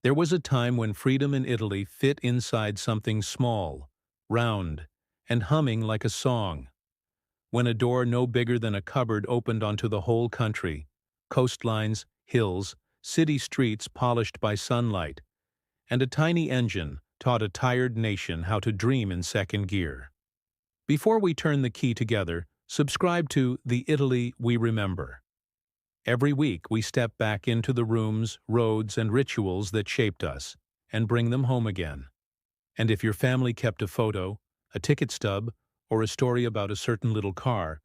There was a time when freedom in Italy fit inside something small, round, and humming like a song. When a door no bigger than a cupboard opened onto the whole country, coastlines, hills, city streets polished by sunlight, and a tiny engine taught a tired nation how to dream in second gear. Before we turn the key together, subscribe to The Italy We Remember. Every week we step back into the rooms, roads, and rituals that shaped us, and bring them home again. And if your family kept a photo, a ticket stub, or a story about a certain little car,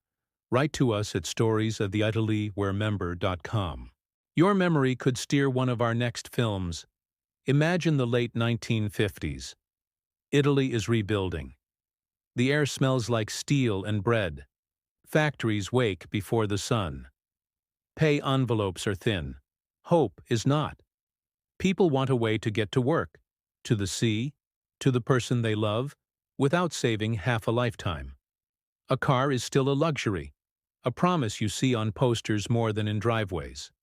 write to us at stories@theItalyWeRemember.com. Your memory could steer one of our next films. Imagine the late 1950s. Italy is rebuilding. The air smells like steel and bread. Factories wake before the sun. Pay envelopes are thin. Hope is not. People want a way to get to work, to the sea, to the person they love, without saving half a lifetime. A car is still a luxury, a promise you see on posters more than in driveways.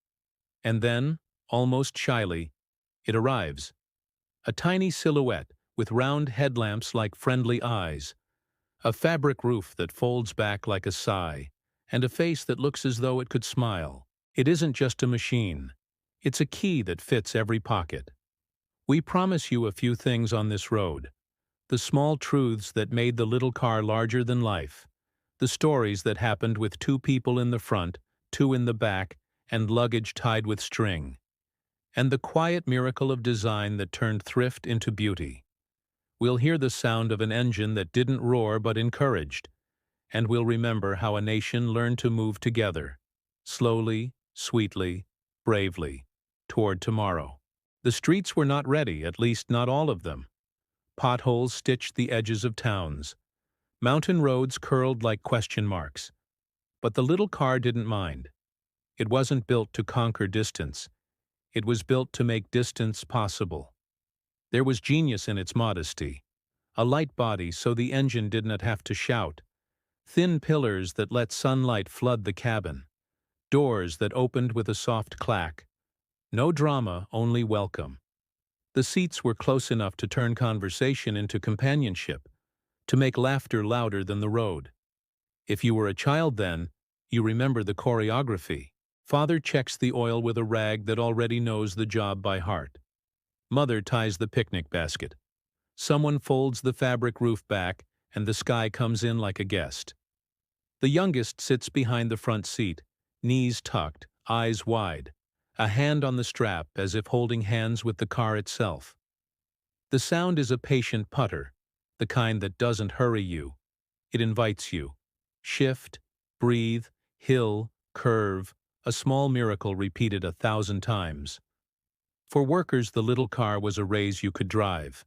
And then, almost shyly, it arrives. A tiny silhouette with round headlamps like friendly eyes, a fabric roof that folds back like a sigh, and a face that looks as though it could smile. It isn't just a machine. It's a key that fits every pocket. We promise you a few things on this road. The small truths that made the little car larger than life. The stories that happened with 2 people in the front, 2 in the back, and luggage tied with string. And the quiet miracle of design that turned thrift into beauty. We'll hear the sound of an engine that didn't roar but encouraged. And we'll remember how a nation learned to move together, slowly, sweetly, bravely, toward tomorrow. The streets were not ready, at least not all of them. Potholes stitched the edges of towns. Mountain roads curled like question marks. But the little car didn't mind. It wasn't built to conquer distance. It was built to make distance possible. There was genius in its modesty. A light body so the engine didn't have to shout. Thin pillars that let sunlight flood the cabin. Doors that opened with a soft clack. No drama, only welcome. The seats were close enough to turn conversation into companionship, to make laughter louder than the road. If you were a child then, you remember the choreography. Father checks the oil with a rag that already knows the job by heart. Mother ties the picnic basket. Someone folds the fabric roof back, and the sky comes in like a guest. The youngest sits behind the front seat, knees tucked, eyes wide, a hand on the strap as if holding hands with the car itself. The sound is a patient putter, the kind that doesn't hurry you. It invites you. Shift, breathe, hill, curve, a small miracle repeated 1,000 times. For workers, the little car was a raise you could drive,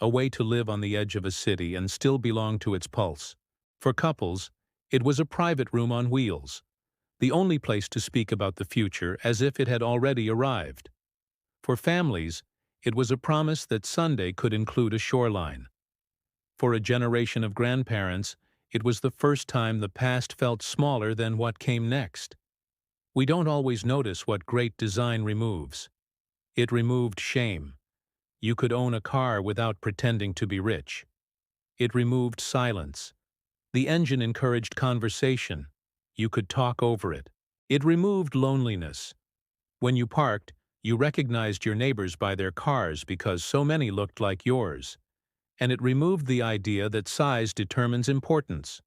a way to live on the edge of a city and still belong to its pulse. For couples, it was a private room on wheels, the only place to speak about the future as if it had already arrived. For families, it was a promise that Sunday could include a shoreline. For a generation of grandparents, it was the first time the past felt smaller than what came next. We don't always notice what great design removes. It removed shame. You could own a car without pretending to be rich. It removed silence. The engine encouraged conversation. You could talk over it. It removed loneliness. When you parked, you recognized your neighbors by their cars because so many looked like yours. And it removed the idea that size determines importance.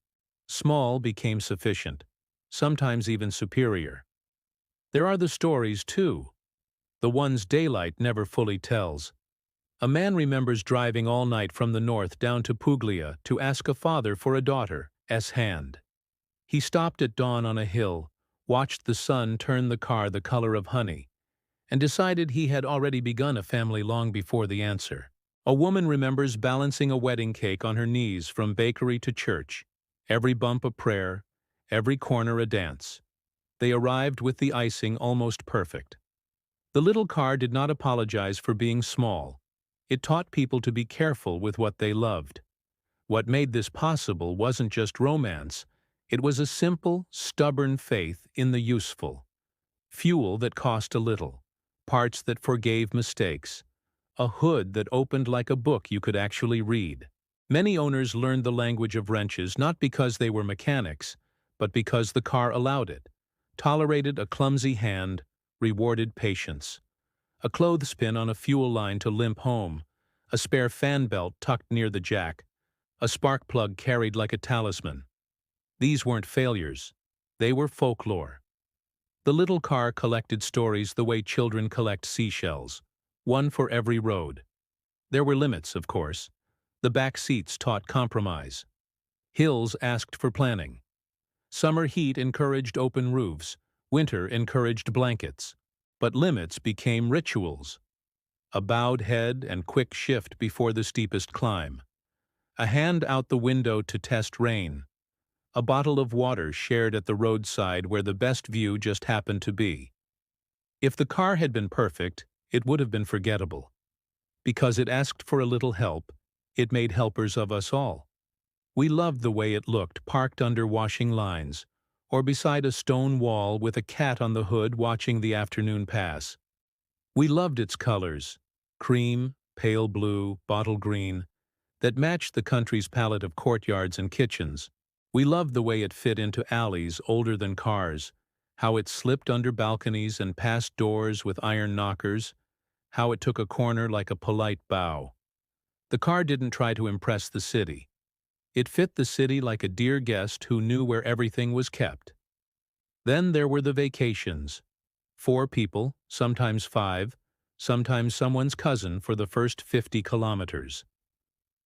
Small became sufficient, sometimes even superior. There are the stories, too. The ones daylight never fully tells. A man remembers driving all night from the north down to Puglia to ask a father for a daughter's hand. He stopped at dawn on a hill, watched the sun turn the car the color of honey, and decided he had already begun a family long before the answer. A woman remembers balancing a wedding cake on her knees from bakery to church, every bump a prayer, every corner a dance. They arrived with the icing almost perfect. The little car did not apologize for being small. It taught people to be careful with what they loved. What made this possible wasn't just romance. It was a simple, stubborn faith in the useful. Fuel that cost a little. Parts that forgave mistakes. a hood that opened like a book you could actually read. Many owners learned the language of wrenches not because they were mechanics, but because the car allowed it, tolerated a clumsy hand, rewarded patience. A clothespin on a fuel line to limp home, a spare fan belt tucked near the jack, a spark plug carried like a talisman. These weren't failures. They were folklore. The little car collected stories the way children collect seashells, one for every road. There were limits, of course. The back seats taught compromise. Hills asked for planning. Summer heat encouraged open roofs. Winter encouraged blankets. But limits became rituals. A bowed head and quick shift before the steepest climb. A hand out the window to test rain. A bottle of water shared at the roadside where the best view just happened to be. If the car had been perfect, it would have been forgettable. Because it asked for a little help, it made helpers of us all. We loved the way it looked parked under washing lines, or beside a stone wall with a cat on the hood watching the afternoon pass. We loved its colors, cream, pale blue, bottle green, that matched the country's palette of courtyards and kitchens. We loved the way it fit into alleys older than cars, how it slipped under balconies and past doors with iron knockers, how it took a corner like a polite bow. The car didn't try to impress the city. It fit the city like a dear guest who knew where everything was kept. Then there were the vacations. 4 people, sometimes 5, sometimes someone's cousin for the first 50 kilometers.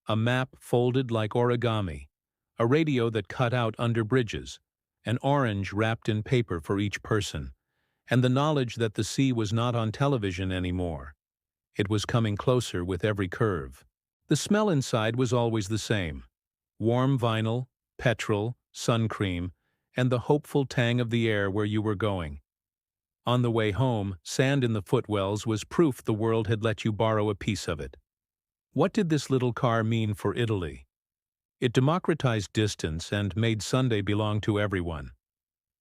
A map folded like origami, a radio that cut out under bridges, an orange wrapped in paper for each person, and the knowledge that the sea was not on television anymore. It was coming closer with every curve. The smell inside was always the same. Warm vinyl, petrol, sun cream, and the hopeful tang of the air where you were going. On the way home, sand in the footwells was proof the world had let you borrow a piece of it. What did this little car mean for Italy? It democratized distance and made Sunday belong to everyone.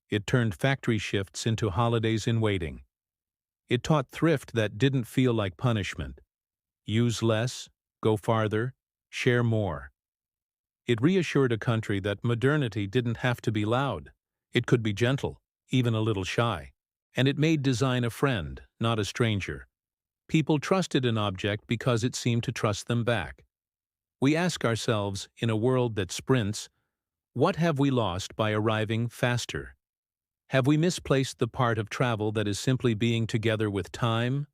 It turned factory shifts into holidays in waiting. It taught thrift that didn't feel like punishment. Use less, go farther, share more. It reassured a country that modernity didn't have to be loud. It could be gentle, even a little shy. And it made design a friend, not a stranger. People trusted an object because it seemed to trust them back. We ask ourselves, in a world that sprints, what have we lost by arriving faster? Have we misplaced the part of travel that is simply being together with time?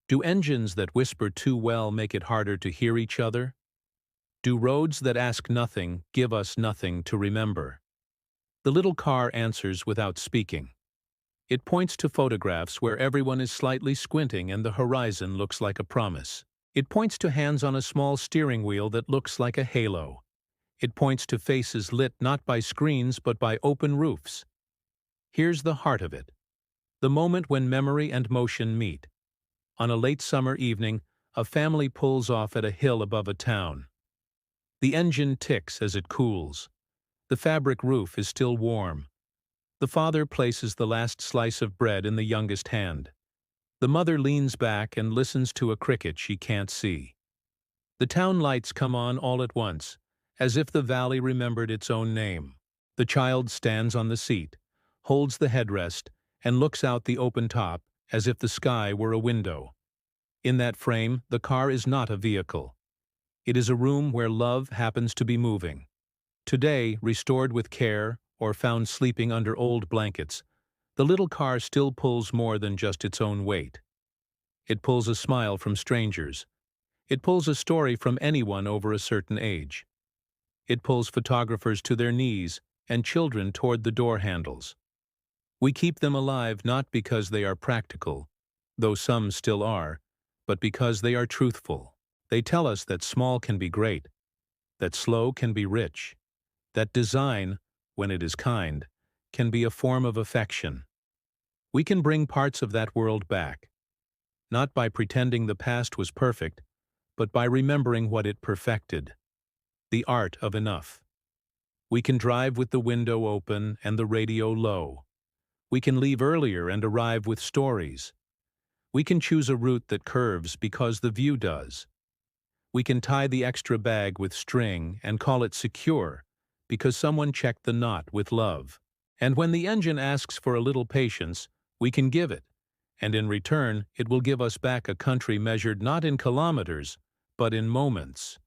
Do engines that whisper too well make it harder to hear each other? Do roads that ask nothing give us nothing to remember? The little car answers without speaking. It points to photographs where everyone is slightly squinting and the horizon looks like a promise. It points to hands on a small steering wheel that looks like a halo. It points to faces lit not by screens but by open roofs. Here's the heart of it. The moment when memory and motion meet. On a late summer evening, a family pulls off at a hill above a town. The engine ticks as it cools. The fabric roof is still warm. The father places the last slice of bread in the youngest hand. The mother leans back and listens to a cricket she can't see. The town lights come on all at once, as if the valley remembered its own name. The child stands on the seat, holds the headrest, and looks out the open top as if the sky were a window. In that frame, the car is not a vehicle. It is a room where love happens to be moving. Today, restored with care, or found sleeping under old blankets, the little car still pulls more than just its own weight. It pulls a smile from strangers. It pulls a story from anyone over a certain age. It pulls photographers to their knees and children toward the door handles. We keep them alive not because they are practical, though some still are, but because they are truthful. They tell us that small can be great, that slow can be rich, that design, when it is kind, can be a form of affection. We can bring parts of that world back, not by pretending the past was perfect, but by remembering what it perfected, the art of enough. We can drive with the window open and the radio low. We can leave earlier and arrive with stories. We can choose a route that curves because the view does. We can tie the extra bag with string and call it secure because someone checked the knot with love. And when the engine asks for a little patience, we can give it, and in return, it will give us back a country measured not in kilometers, but in moments.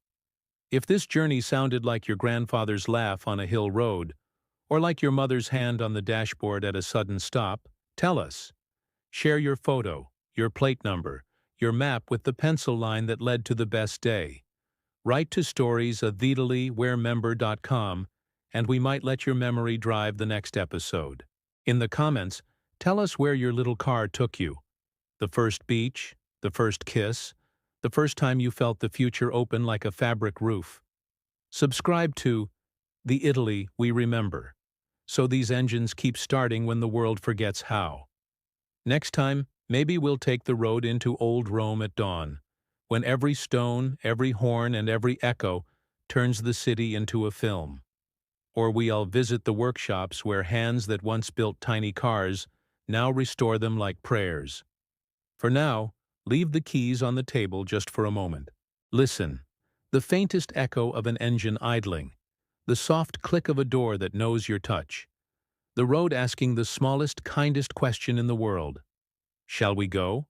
If this journey sounded like your grandfather's laugh on a hill road, or like your mother's hand on the dashboard at a sudden stop, tell us. Share your photo, your plate number, your map with the pencil line that led to the best day. Write to stories@vitaliwheremember.com, and we might let your memory drive the next episode. In the comments, tell us where your little car took you. The first beach, the first kiss, the first time you felt the future open like a fabric roof. Subscribe to The Italy We Remember, so these engines keep starting when the world forgets how. Next time, maybe we'll take the road into old Rome at dawn, when every stone, every horn, and every echo turns the city into a film. Or we'll visit the workshops where hands that once built tiny cars now restore them like prayers. For now, leave the keys on the table just for a moment. Listen, the faintest echo of an engine idling, the soft click of a door that knows your touch, the road asking the smallest, kindest question in the world. Shall we go?